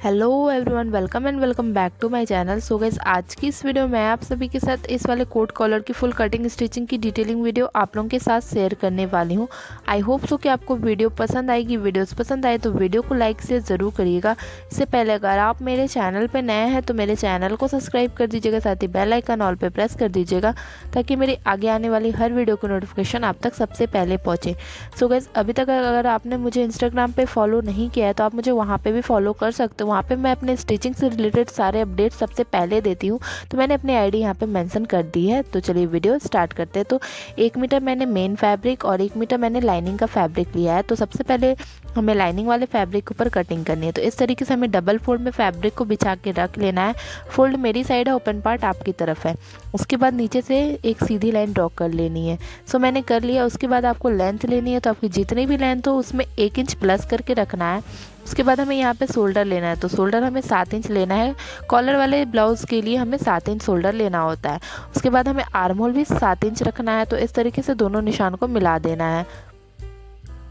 Hello everyone, welcome and welcome back to my channel. So guys, आज की इस video में मैं आप सभी के साथ इस वाले कोट कॉलर की फुल कटिंग स्टिचिंग की डिटेलिंग वीडियो आप लोगों के साथ शेयर करने वाली हूं। आई होप सो कि आपको वीडियो पसंद आएगी। वीडियोस पसंद आए तो वीडियो को लाइक से ज़रूर करिएगा। इससे पहले अगर आप मेरे चैनल पर नए हैं तो मेरे चैनल को सब्सक्राइब कर दीजिएगा, साथ ही बेल आइकन ऑल पर प्रेस कर दीजिएगा ताकि मेरी आगे आने वाली हर वीडियो की नोटिफिकेशन आप तक सबसे पहले पहुँचे। सो गाइस, अभी तक अगर आपने मुझे इंस्टाग्राम पर फॉलो नहीं किया है तो आप मुझे वहाँ पर भी फॉलो कर सकते हो। वहाँ पर मैं अपने स्टिचिंग से रिलेटेड सारे अपडेट सबसे पहले देती हूँ, तो मैंने अपनी आईडी यहाँ पे मेंशन कर दी है। तो चलिए वीडियो स्टार्ट करते हैं। तो 1 मीटर मैंने मेन फैब्रिक और 1 मीटर मैंने लाइनिंग का फैब्रिक लिया है। तो सबसे पहले हमें लाइनिंग वाले फैब्रिक के ऊपर कटिंग करनी है। तो इस तरीके से हमें डबल फोल्ड में फैब्रिक को बिछा के रख लेना है। फोल्ड मेरी साइड है, ओपन पार्ट आपकी तरफ है। उसके बाद नीचे से एक सीधी लाइन ड्रॉ कर लेनी है। सो मैंने कर लिया। उसके बाद आपको लेंथ लेनी है, तो आपकी जितनी भी लेंथ हो उसमें 1 इंच प्लस करके रखना है। उसके बाद हमें यहाँ पे शोल्डर लेना है। तो शोल्डर हमें 7 इंच लेना है। कॉलर वाले ब्लाउज़ के लिए हमें 7 इंच शोल्डर लेना होता है। उसके बाद हमें आर्म होल भी 7 इंच रखना है। तो इस तरीके से दोनों निशान को मिला देना है।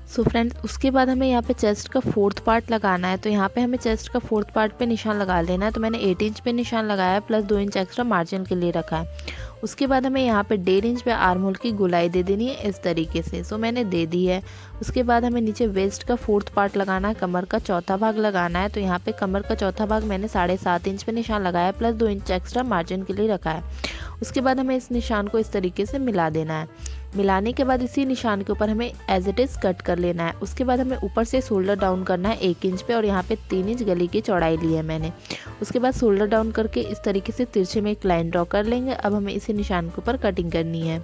सो फ्रेंड्स, उसके बाद हमें यहाँ पे चेस्ट का 4th पार्ट लगाना है। तो यहाँ पे हमें चेस्ट का 4th पार्ट पे निशान लगा लेना है। तो मैंने 8 इंच पे निशान लगाया है, प्लस 2 इंच एक्स्ट्रा मार्जिन के लिए रखा है। उसके बाद हमें यहाँ पे 1.5 इंच पे आर्म होल की गोलाई दे देनी है इस तरीके से। सो मैंने दे दी है। उसके बाद हमें नीचे वेस्ट का 4th पार्ट लगाना है, कमर का चौथा भाग लगाना है। तो यहाँ पे कमर का चौथा भाग मैंने 7.5 इंच पे निशान लगाया, प्लस 2 इंच एक्स्ट्रा मार्जिन के लिए रखा है। उसके बाद हमें इस निशान को इस तरीके से मिला देना है। मिलाने के बाद इसी निशान के ऊपर हमें एज इट इज़ कट कर लेना है। उसके बाद हमें ऊपर से शोल्डर डाउन करना है 1 इंच पे, और यहाँ पे 3 इंच गले की चौड़ाई ली है मैंने। उसके बाद शोल्डर डाउन करके इस तरीके से तिरछे में एक लाइन ड्रॉ कर लेंगे। अब हमें इसी निशान के ऊपर कटिंग करनी है।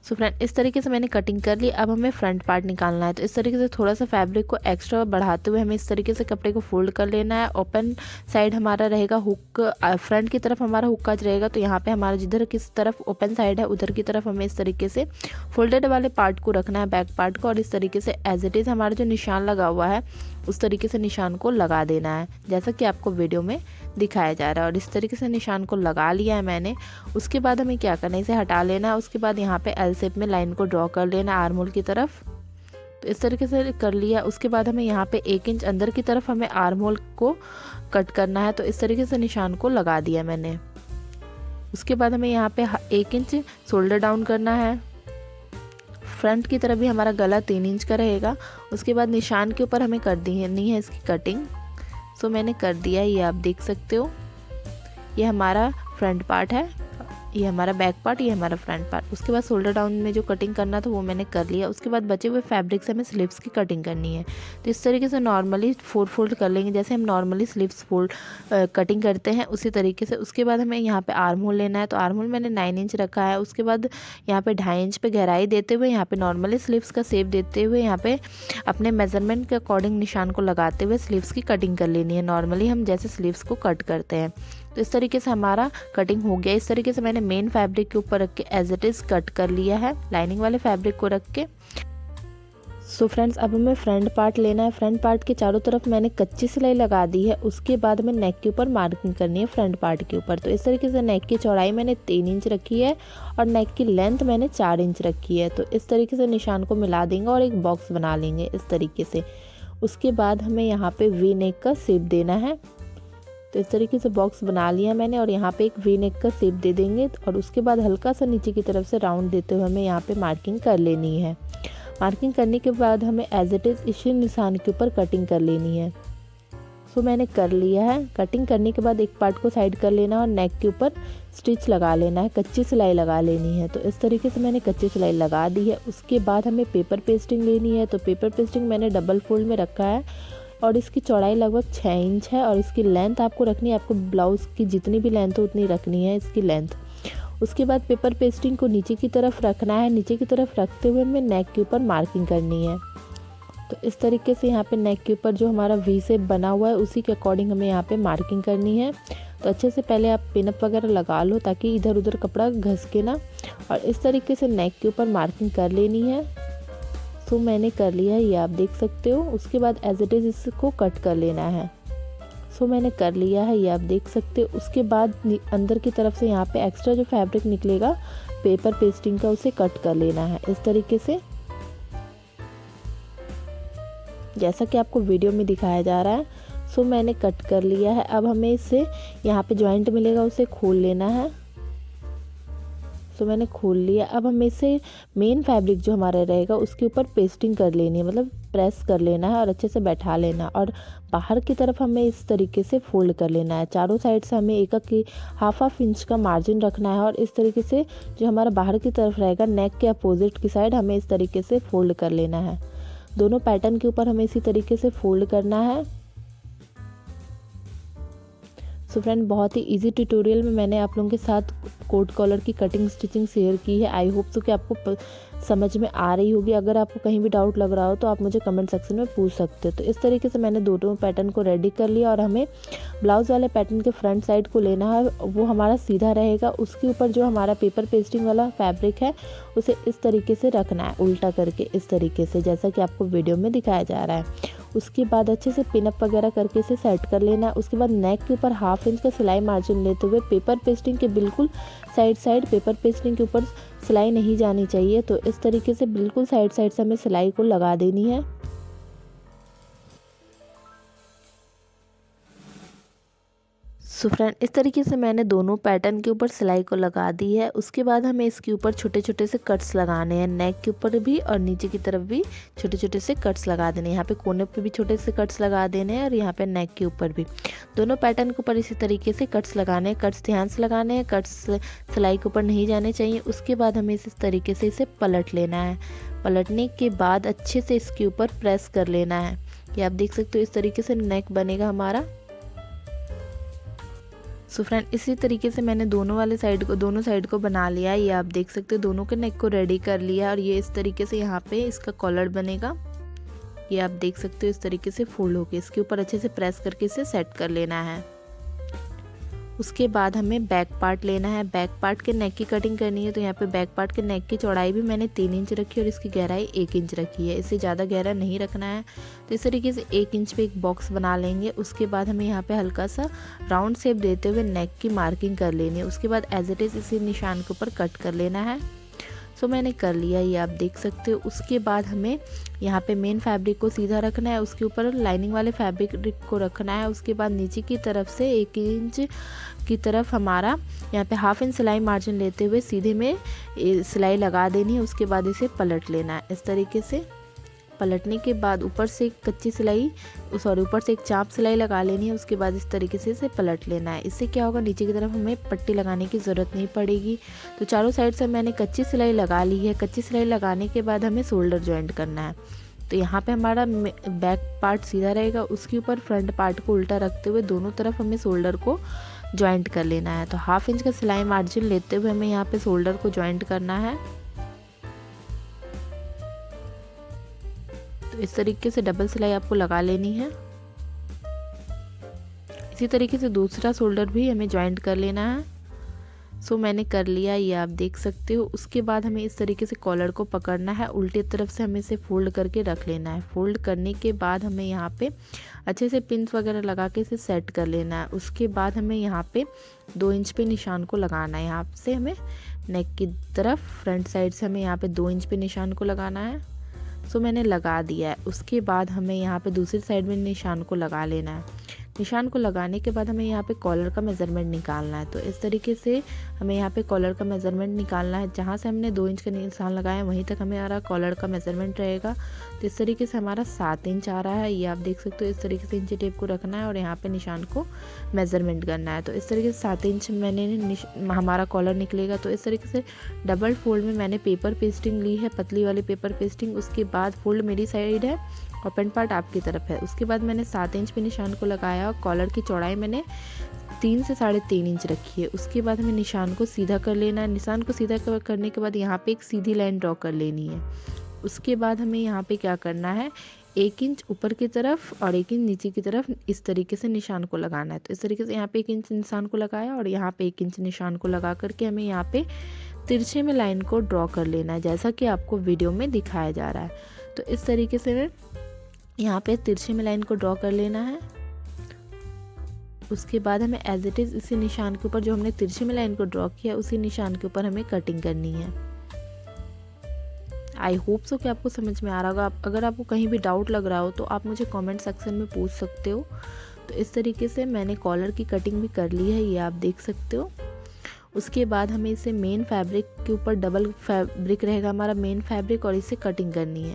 सो फ्रेंड, इस तरीके से मैंने कटिंग कर ली। अब हमें फ्रंट पार्ट निकालना है। तो इस तरीके से थोड़ा सा फैब्रिक को एक्स्ट्रा बढ़ाते हुए हमें इस तरीके से कपड़े को फोल्ड कर लेना है। ओपन साइड हमारा रहेगा हुक, फ्रंट की तरफ हमारा हुक काज रहेगा। तो यहाँ पे हमारा जिधर किस तरफ ओपन साइड है उधर की तरफ हमें इस तरीके से फोल्डेड वाले पार्ट को रखना है, बैक पार्ट को। और इस तरीके से एज इट इज़ हमारा जो निशान लगा हुआ है उस तरीके से निशान को लगा देना है, जैसा कि आपको वीडियो में दिखाया जा रहा है। और इस तरीके से निशान को लगा लिया है मैंने। उसके बाद हमें क्या करना है, इसे हटा लेना है। उसके बाद यहाँ पे एल शेप में लाइन को ड्रॉ कर लेना है आर्म होल की तरफ। तो इस तरीके से कर लिया। उसके बाद हमें यहाँ पे 1 इंच अंदर की तरफ हमें आर्म होल को कट करना है। तो इस तरीके से निशान को लगा दिया मैंने। उसके बाद हमें यहाँ पे 1 इंच शोल्डर डाउन करना है। फ्रंट की तरफ भी हमारा गला 3 इंच का रहेगा। उसके बाद निशान के ऊपर हमें कर देनी है इसकी कटिंग। सो मैंने कर दिया, ये आप देख सकते हो। ये हमारा फ्रंट पार्ट है, ये हमारा बैक पार्ट, ये हमारा फ्रंट पार्ट। उसके बाद शोल्डर डाउन में जो कटिंग करना था वो मैंने कर लिया। उसके बाद बचे हुए फैब्रिक से हमें स्लीव्स की कटिंग करनी है। तो इस तरीके से नॉर्मली 4 फोल्ड कर लेंगे, जैसे हम नॉर्मली स्लीव्स फोल्ड कटिंग करते हैं उसी तरीके से। उसके बाद हमें यहाँ पे आर्म होल लेना है। तो आर्म होल मैंने 9 इंच रखा है। उसके बाद यहाँ पे 2.5 इंच पे गहराई देते हुए यहाँ पे नॉर्मली स्लीव्स का शेप देते हुए यहाँ पे अपने मेजरमेंट के अकॉर्डिंग निशान को लगाते हुए स्लीव्स की कटिंग कर लेनी है, नॉर्मली हम जैसे स्लीव्स को कट करते हैं। तो इस तरीके से हमारा कटिंग हो गया। इस तरीके से मैंने मेन फैब्रिक के ऊपर रख के एज इट इज़ कट कर लिया है, लाइनिंग वाले फैब्रिक को रख के। सो फ्रेंड्स, अब हमें फ्रंट पार्ट लेना है। फ्रंट पार्ट के चारों तरफ मैंने कच्ची सिलाई लगा दी है। उसके बाद हमें नेक के ऊपर मार्किंग करनी है फ्रंट पार्ट के ऊपर। तो इस तरीके से नेक की चौड़ाई मैंने 3 इंच रखी है और नेक की लेंथ मैंने 4 इंच रखी है। तो इस तरीके से निशान को मिला देंगे और एक बॉक्स बना लेंगे इस तरीके से। उसके बाद हमें यहाँ पे वी नेक का शेप देना है। तो इस तरीके से बॉक्स बना लिया मैंने और यहाँ पे एक वी नेक का शेप दे देंगे। और उसके बाद हल्का सा नीचे की तरफ से राउंड देते हुए हमें यहाँ पे मार्किंग कर लेनी है। मार्किंग करने के बाद हमें एज इट इज़ इसी निशान के ऊपर कटिंग कर लेनी है। सो मैंने कर लिया है। कटिंग करने के बाद एक पार्ट को साइड कर लेना और नेक के ऊपर स्टिच लगा लेना है, कच्ची सिलाई लगा लेनी है। तो इस तरीके से मैंने कच्ची सिलाई लगा दी है। उसके बाद हमें पेपर पेस्टिंग लेनी है। तो पेपर पेस्टिंग मैंने डबल फोल्ड में रखा है और इसकी चौड़ाई लगभग 6 इंच है। और इसकी लेंथ आपको रखनी है, आपको ब्लाउज़ की जितनी भी लेंथ हो उतनी रखनी है इसकी लेंथ। उसके बाद पेपर पेस्टिंग को नीचे की तरफ रखना है। नीचे की तरफ रखते हुए हमें नेक के ऊपर मार्किंग करनी है। तो इस तरीके से यहाँ पे नेक के ऊपर जो हमारा वी शेप बना हुआ है उसी के अकॉर्डिंग हमें यहाँ पे मार्किंग करनी है। तो अच्छे से पहले आप पिनअप वगैरह लगा लो ताकि इधर उधर कपड़ा घस के ना। और इस तरीके से नेक के ऊपर मार्किंग कर लेनी है। सो मैंने कर लिया है, ये आप देख सकते हो। उसके बाद एज इट इज़ इसको कट कर लेना है। सो मैंने कर लिया है, ये आप देख सकते हो। उसके बाद अंदर की तरफ से यहाँ पे एक्स्ट्रा जो फैब्रिक निकलेगा पेपर पेस्टिंग का उसे कट कर लेना है इस तरीके से। जैसा कि आपको वीडियो में दिखाया जा रहा है। सो मैंने कट कर लिया है। अब हमें इससे यहाँ पे जॉइंट मिलेगा उसे खोल लेना है। सो मैंने खोल लिया। अब हमें इसे मेन फैब्रिक जो हमारा रहेगा उसके ऊपर पेस्टिंग कर लेनी है, मतलब प्रेस कर लेना है और अच्छे से बैठा लेना। और बाहर की तरफ हमें इस तरीके से फोल्ड कर लेना है। चारों साइड से हमें एक हाफ इंच का मार्जिन रखना है और इस तरीके से जो हमारा बाहर की तरफ रहेगा नेक के अपोजिट की साइड हमें इस तरीके से फोल्ड कर लेना है। दोनों पैटर्न के ऊपर हमें इसी तरीके से फोल्ड करना है। सो फ्रेंड, बहुत ही इजी ट्यूटोरियल में मैंने आप लोगों के साथ कोट कॉलर की कटिंग स्टिचिंग शेयर की है। आई होप सो कि आपको समझ में आ रही होगी। अगर आपको कहीं भी डाउट लग रहा हो तो आप मुझे कमेंट सेक्शन में पूछ सकते हो। तो इस तरीके से मैंने दोनों पैटर्न को रेडी कर लिया और हमें ब्लाउज़ वाले पैटर्न के फ्रंट साइड को लेना है, वो हमारा सीधा रहेगा। उसके ऊपर जो हमारा पेपर पेस्टिंग वाला फैब्रिक है उसे इस तरीके से रखना है, उल्टा करके इस तरीके से, जैसा कि आपको वीडियो में दिखाया जा रहा है। उसके बाद अच्छे से पिनअप वगैरह करके इसे सेट कर लेना है। उसके बाद नेक के ऊपर हाफ इंच का सिलाई मार्जिन लेते हुए पेपर पेस्टिंग के बिल्कुल साइड पेपर पेस्टिंग के ऊपर सिलाई नहीं जानी चाहिए। तो इस तरीके से बिल्कुल साइड से हमें सिलाई को लगा देनी है। सो फ्रेंड, इस तरीके से मैंने दोनों पैटर्न के ऊपर सिलाई को लगा दी है। उसके बाद हमें इसके ऊपर छोटे छोटे से कट्स लगाने हैं, नेक के ऊपर भी और नीचे की तरफ भी छोटे छोटे से कट्स लगा देने हैं। यहाँ पे कोने पे भी छोटे से कट्स लगा देने हैं और यहाँ पे नेक के ऊपर भी। दोनों पैटर्न के ऊपर इसी तरीके से कट्स लगाने हैं। कट्स ध्यान से लगाने हैं, कट्स सिलाई के ऊपर नहीं जाने चाहिए। उसके बाद हमें इस तरीके से इसे पलट लेना है। पलटने के बाद अच्छे से इसके ऊपर प्रेस कर लेना है। ये आप देख सकते हो, इस तरीके से नेक बनेगा हमारा। सो फ्रेंड, इसी तरीके से मैंने दोनों साइड को बना लिया है। ये आप देख सकते हो, दोनों के नेक को रेडी कर लिया और ये इस तरीके से यहाँ पे इसका कॉलर बनेगा। ये आप देख सकते हो, इस तरीके से फोल्ड होके इसके ऊपर अच्छे से प्रेस करके इसे सेट कर लेना है। उसके बाद हमें बैक पार्ट लेना है। बैक पार्ट के नेक की कटिंग करनी है। तो यहाँ पे बैक पार्ट के नेक की चौड़ाई भी मैंने 3 इंच रखी और इसकी गहराई 1 इंच रखी है। इससे ज़्यादा गहरा नहीं रखना है। तो इस तरीके से 1 इंच पे एक बॉक्स बना लेंगे। उसके बाद हमें यहाँ पे हल्का सा राउंड शेप देते हुए नेक की मार्किंग कर लेनी है। उसके बाद एज इट इज़ इसी निशान के ऊपर कट कर लेना है। सो मैंने कर लिया, ये आप देख सकते हो। उसके बाद हमें यहाँ पे मेन फैब्रिक को सीधा रखना है, उसके ऊपर लाइनिंग वाले फैब्रिक को रखना है। उसके बाद नीचे की तरफ से 1 इंच की तरफ हमारा यहाँ पे हाफ इंच सिलाई मार्जिन लेते हुए सीधे में सिलाई लगा देनी है। उसके बाद इसे पलट लेना है। इस तरीके से पलटने के बाद ऊपर से एक चाप सिलाई लगा लेनी है। उसके बाद इस तरीके से इसे पलट लेना है। इससे क्या होगा, नीचे की तरफ हमें पट्टी लगाने की ज़रूरत नहीं पड़ेगी। तो चारों साइड से मैंने कच्ची सिलाई लगा ली है। कच्ची सिलाई लगाने के बाद हमें शोल्डर जॉइंट करना है। तो यहाँ पे हमारा बैक पार्ट सीधा रहेगा, उसके ऊपर फ्रंट पार्ट को उल्टा रखते हुए दोनों तरफ हमें शोल्डर को जॉइंट कर लेना है। तो हाफ इंच का सिलाई मार्जिन लेते हुए हमें यहाँ पे शोल्डर को जॉइंट करना है। तो इस तरीके से डबल सिलाई आपको लगा लेनी है। इसी तरीके से दूसरा शोल्डर भी हमें जॉइंट कर लेना है। सो मैंने कर लिया, ये आप देख सकते हो। उसके बाद हमें इस तरीके से कॉलर को पकड़ना है, उल्टी तरफ से हमें इसे फोल्ड करके रख लेना है। फोल्ड करने के बाद हमें यहाँ पे अच्छे से पिन्स वगैरह लगा के इसे सेट कर लेना है। उसके बाद हमें यहाँ पे 2 इंच पे निशान को लगाना है। यहाँ से हमें नेक की तरफ फ्रंट साइड से हमें यहाँ पे 2 इंच पे निशान को लगाना है। सो मैंने लगा दिया है। उसके बाद हमें यहाँ पे दूसरी साइड में निशान को लगा लेना है। निशान को लगाने के बाद हमें यहाँ पे कॉलर का मेज़रमेंट निकालना है। तो इस तरीके से हमें यहाँ पे कॉलर का मेज़रमेंट निकालना है। जहाँ से हमने 2 इंच का निशान लगाया वहीं तक हमारा कॉलर का मेज़रमेंट रहेगा। तो इस तरीके से हमारा 7 इंच आ रहा है। ये आप देख सकते हो, इस तरीके से इंची टेप को रखना है और यहाँ पे निशान को मेज़रमेंट करना है। तो इस तरीके से 7 इंच हमारा कॉलर निकलेगा। तो इस तरीके से डबल फोल्ड में मैंने पेपर पेस्टिंग ली है, पतली वाली पेपर पेस्टिंग। उसके बाद फोल्ड मेरी साइड है और पेंट पार्ट आपकी तरफ है। उसके बाद मैंने 7 इंच पे निशान को लगाया और कॉलर की चौड़ाई मैंने 3 से 3.5 इंच रखी है। उसके बाद हमें निशान को सीधा कर लेना है। निशान को सीधा करने के बाद यहाँ पे एक सीधी लाइन ड्रॉ कर लेनी है। उसके बाद हमें यहाँ पे क्या करना है, 1 इंच ऊपर की तरफ और 1 इंच नीचे की तरफ इस तरीके से निशान को लगाना है। तो इस तरीके से यहाँ पे 1 इंच निशान को लगाया और यहाँ पे 1 इंच निशान को लगा करके हमें यहाँ पे तिरछे में लाइन को ड्रॉ कर लेना है, जैसा कि आपको वीडियो में दिखाया जा रहा है। तो इस तरीके से यहाँ पे तिरछे में लाइन को ड्रॉ कर लेना है। उसके बाद हमें एज इट इज़ इसी निशान के ऊपर जो हमने तिरछे में लाइन को ड्रॉ किया उसी निशान के ऊपर हमें कटिंग करनी है। आई होप सो कि आपको समझ में आ रहा होगा। अगर आपको कहीं भी डाउट लग रहा हो तो आप मुझे कमेंट सेक्शन में पूछ सकते हो। तो इस तरीके से मैंने कॉलर की कटिंग भी कर ली है, ये आप देख सकते हो। उसके बाद हमें इसे मेन फैब्रिक के ऊपर, डबल फैब्रिक रहेगा हमारा मेन फैब्रिक, और इसे कटिंग करनी है।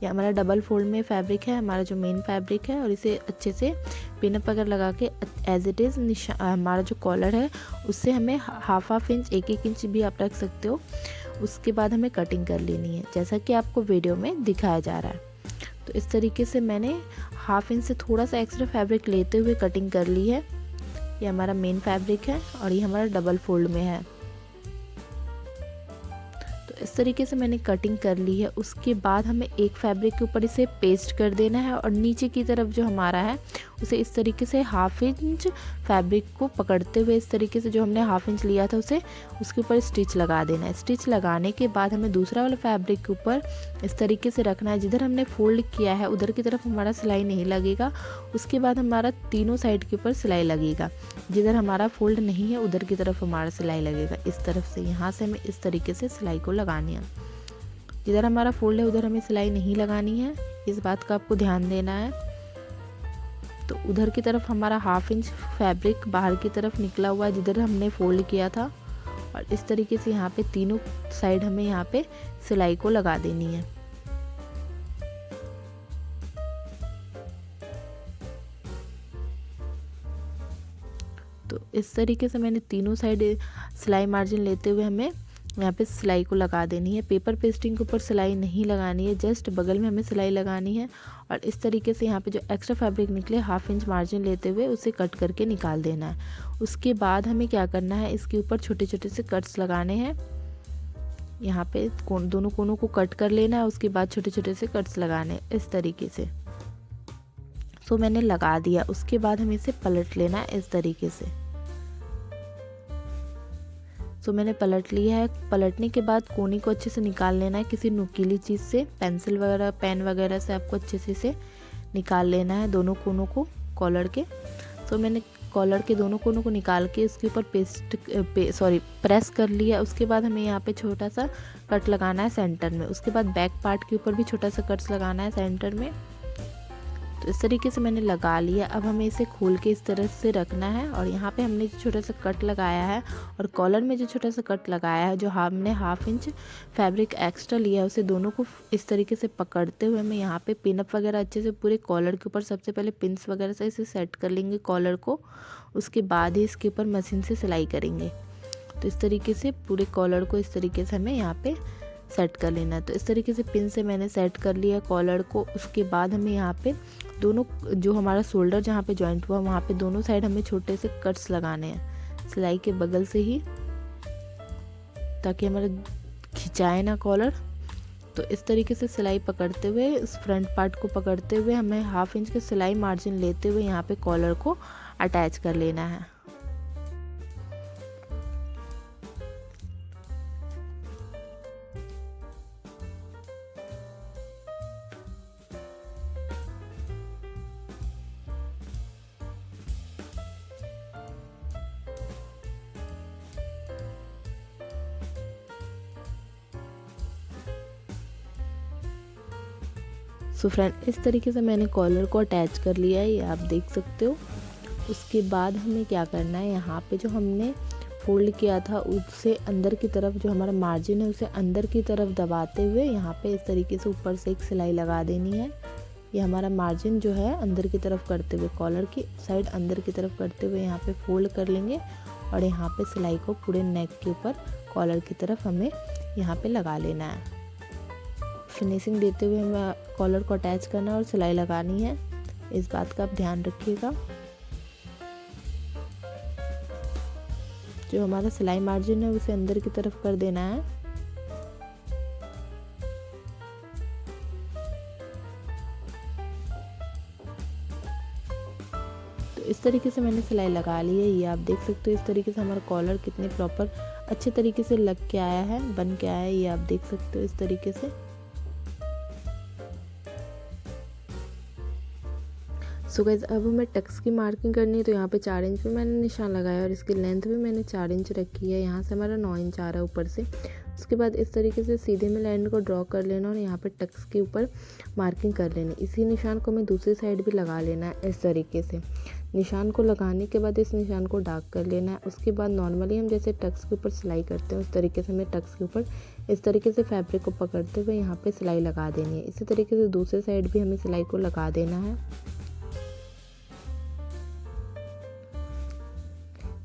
ये हमारा डबल फोल्ड में फैब्रिक है, हमारा जो मेन फैब्रिक है, और इसे अच्छे से पिनअप वगैरह लगा के एज इट इज़ हमारा जो कॉलर है उससे हमें हाफ इंच, 1 इंच भी आप रख सकते हो। उसके बाद हमें कटिंग कर लेनी है जैसा कि आपको वीडियो में दिखाया जा रहा है। तो इस तरीके से मैंने हाफ इंच से थोड़ा सा एक्स्ट्रा फैब्रिक लेते हुए कटिंग कर ली है। ये हमारा मेन फैब्रिक है और ये हमारा डबल फोल्ड में है। तो इस तरीके से मैंने कटिंग कर ली है। उसके बाद हमें एक फैब्रिक के ऊपर इसे पेस्ट कर देना है और नीचे की तरफ जो हमारा है उसे इस तरीके से हाफ इंच फैब्रिक को पकड़ते हुए इस तरीके से जो हमने हाफ इंच लिया था उसे उसके ऊपर स्टिच लगा देना है। स्टिच लगाने के बाद हमें दूसरा वाला फैब्रिक के ऊपर इस तरीके से रखना है। जिधर हमने फोल्ड किया है उधर की तरफ हमारा सिलाई नहीं लगेगा। उसके बाद हमारा तीनों साइड के ऊपर सिलाई लगेगा। जिधर हमारा फोल्ड नहीं है उधर की तरफ हमारा सिलाई लगेगा। इस तरफ से यहाँ से हमें इस तरीके से सिलाई को लगानी है। जिधर हमारा फोल्ड है उधर हमें सिलाई नहीं लगानी है, इस बात का आपको ध्यान देना है। तो उधर की तरफ हमारा हाफ इंच फैब्रिक बाहर की तरफ निकला हुआ है जिधर हमने फोल्ड किया था, और इस तरीके से यहाँ पे तीनों साइड हमें यहाँ पे सिलाई को लगा देनी है। तो इस तरीके से मैंने तीनों साइड सिलाई मार्जिन लेते हुए हमें यहाँ पे सिलाई को लगा देनी है। पेपर पेस्टिंग के ऊपर सिलाई नहीं लगानी है, जस्ट बगल में हमें सिलाई लगानी है। और इस तरीके से यहाँ पे जो एक्स्ट्रा फैब्रिक निकले हाफ इंच मार्जिन लेते हुए उसे कट करके निकाल देना है। उसके बाद हमें क्या करना है, इसके ऊपर छोटे छोटे से कट्स लगाने हैं। यहाँ पे दोनों कोनों को कट कर लेना है। उसके बाद छोटे छोटे से कट्स लगाने इस तरीके से। सो मैंने लगा दिया। उसके बाद हमें इसे पलट लेना है इस तरीके से। सो मैंने पलट लिया है। पलटने के बाद कोनी को अच्छे से निकाल लेना है किसी नुकीली चीज़ से, पेंसिल वगैरह, पेन वगैरह से आपको अच्छे से इसे निकाल लेना है दोनों कोनों को कॉलर के। सो मैंने कॉलर के दोनों कोनों को निकाल के इसके ऊपर प्रेस कर लिया। उसके बाद हमें यहाँ पे छोटा सा कट लगाना है सेंटर में। उसके बाद बैक पार्ट के ऊपर भी छोटा सा कट्स लगाना है सेंटर में। तो इस तरीके से मैंने लगा लिया। अब हमें इसे खोल के इस तरह से रखना है, और यहाँ पे हमने जो छोटा सा कट लगाया है और कॉलर में जो छोटा सा कट लगाया है, जो हमने हाफ इंच फैब्रिक एक्स्ट्रा लिया है, उसे दोनों को इस तरीके से पकड़ते हुए हमें यहाँ पे पिनअप वगैरह अच्छे से पूरे कॉलर के ऊपर सबसे पहले पिंस वगैरह से इसे सेट कर लेंगे कॉलर को। उसके बाद ही इसके ऊपर मशीन से सिलाई करेंगे। तो इस तरीके से पूरे कॉलर को इस तरीके से हमें यहाँ पे सेट कर लेना है। तो इस तरीके से पिन से मैंने सेट कर लिया कॉलर को। उसके बाद हमें यहाँ पे दोनों जो हमारा शोल्डर जहाँ पे जॉइंट हुआ वहाँ पे दोनों साइड हमें छोटे से कट्स लगाने हैं सिलाई के बगल से ही, ताकि हमारा खिंचाए ना कॉलर। तो इस तरीके से सिलाई पकड़ते हुए, इस फ्रंट पार्ट को पकड़ते हुए हमें हाफ इंच के सिलाई मार्जिन लेते हुए यहाँ पे कॉलर को अटैच कर लेना है। सो फ्रेंड, इस तरीके से मैंने कॉलर को अटैच कर लिया है, ये आप देख सकते हो। उसके बाद हमें क्या करना है, यहाँ पे जो हमने फोल्ड किया था उससे अंदर की तरफ जो हमारा मार्जिन है उसे अंदर की तरफ दबाते हुए यहाँ पे इस तरीके से ऊपर से एक सिलाई लगा देनी है। ये हमारा मार्जिन जो है अंदर की तरफ करते हुए, कॉलर की साइड अंदर की तरफ करते हुए यहाँ पे फोल्ड कर लेंगे, और यहाँ पे सिलाई को पूरे नेक के ऊपर कॉलर की तरफ हमें यहाँ पे लगा लेना है। फिनिशिंग देते हुए हमें कॉलर को अटैच करना है और सिलाई लगानी है, इस बात का आप ध्यान रखिएगा। जो हमारा सिलाई मार्जिन है उसे अंदर की तरफ कर देना है। तो इस तरीके से मैंने सिलाई लगा ली है, ये आप देख सकते हो। इस तरीके से हमारा कॉलर कितने प्रॉपर अच्छे तरीके से लग के आया है, बन के आया है, ये आप देख सकते हो इस तरीके से। सो गाइस, अब हमें टक्स की मार्किंग करनी है। तो यहाँ पे 4 इंच पे मैंने निशान लगाया और इसकी लेंथ भी मैंने 4 इंच रखी है। यहाँ से हमारा 9 इंच आ रहा है ऊपर से। उसके बाद इस तरीके से सीधे में लाइन को ड्रॉ कर लेना और यहाँ पे टक्स के ऊपर मार्किंग कर लेनी। इसी निशान को हमें दूसरी साइड भी लगा लेना है इस तरीके से। निशान को लगाने के बाद इस निशान को डार्क कर लेना है। उसके बाद नॉर्मली हम जैसे टक्स के ऊपर सिलाई करते हैं उस तरीके से हमें टक्स के ऊपर इस तरीके से फैब्रिक को पकड़ते हुए यहाँ पे सिलाई लगा देनी है। इसी तरीके से दूसरे साइड भी हमें सिलाई को लगा देना है।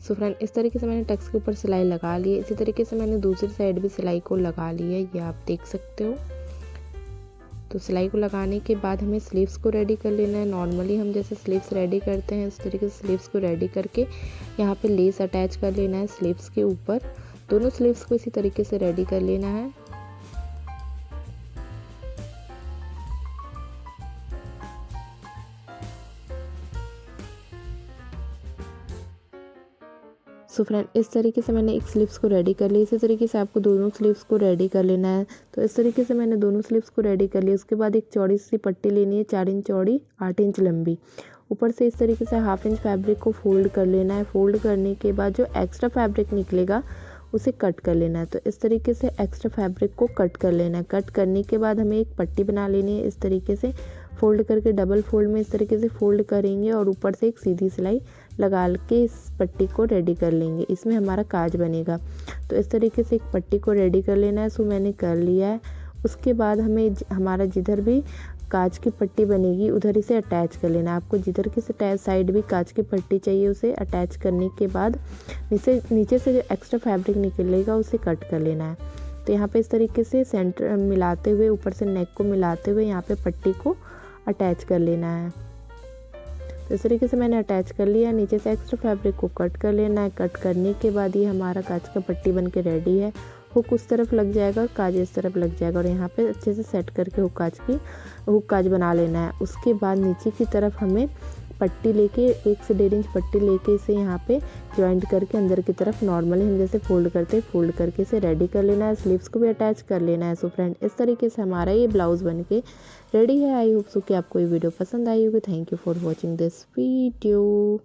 सो फ्रेंड, इस तरीके से मैंने टक्स के ऊपर सिलाई लगा ली है। इसी तरीके से मैंने दूसरी साइड भी सिलाई को लगा ली है, ये आप देख सकते हो। तो सिलाई को लगाने के बाद हमें स्लीव्स को रेडी कर लेना है। नॉर्मली हम जैसे स्लीव्स रेडी करते हैं उस तरीके से स्लीव्स को रेडी करके यहाँ पे लेस अटैच कर लेना है स्लीव्स के ऊपर। दोनों स्लीव्स को इसी तरीके से रेडी कर लेना है। सो फ्रेंड, इस तरीके से मैंने एक स्लीव्स को रेडी कर ली। इसी तरीके से आपको दोनों स्लीव्स को रेडी कर लेना है। तो इस तरीके से मैंने दोनों स्लीव्स को रेडी कर लिया। उसके बाद एक चौड़ी सी पट्टी लेनी है, 4 इंच चौड़ी 8 इंच लंबी। ऊपर से इस तरीके से हाफ इंच फैब्रिक को फोल्ड कर लेना है। फोल्ड करने के बाद जो एक्स्ट्रा फैब्रिक निकलेगा उसे कट कर लेना है। तो इस तरीके से एक्स्ट्रा फैब्रिक को कट कर लेना है। कट करने के बाद हमें एक पट्टी बना लेनी है। इस तरीके से फोल्ड करके डबल फोल्ड में इस तरीके से फोल्ड करेंगे और ऊपर से एक सीधी सिलाई लगा के इस पट्टी को रेडी कर लेंगे। इसमें हमारा काज बनेगा। तो इस तरीके से एक पट्टी को रेडी कर लेना है। सो मैंने कर लिया है। उसके बाद हमें हमारा जिधर भी काज की पट्टी बनेगी उधर इसे अटैच कर लेना है। आपको जिधर की साइड भी काज की पट्टी चाहिए उसे अटैच करने के बाद नीचे से जो एक्स्ट्रा फैब्रिक निकलेगा उसे कट कर लेना है। तो यहाँ पे इस तरीके से सेंटर मिलाते हुए ऊपर से नेक को मिलाते हुए यहाँ पे पट्टी को अटैच कर लेना है। तो इस तरीके से मैंने अटैच कर लिया। नीचे से एक्स्ट्रा फैब्रिक को कट कर लेना है। कट करने के बाद ये हमारा काज का पट्टी बन के रेडी है। हुक उस तरफ लग जाएगा और काज इस तरफ लग जाएगा और यहाँ पे अच्छे से सेट करके हुक काज बना लेना है। उसके बाद नीचे की तरफ हमें पट्टी लेके 1 से 1.5 इंच पट्टी लेके इसे यहाँ पे जॉइंट करके अंदर की तरफ नॉर्मली हम जैसे फोल्ड करते हैं फोल्ड करके इसे रेडी कर लेना है। स्लीव्स को भी अटैच कर लेना है। सो फ्रेंड, इस तरीके से हमारा ये ब्लाउज बन के रेडी है। आई होप सो कि आपको ये वीडियो पसंद आई होगी। Thank you for watching this video.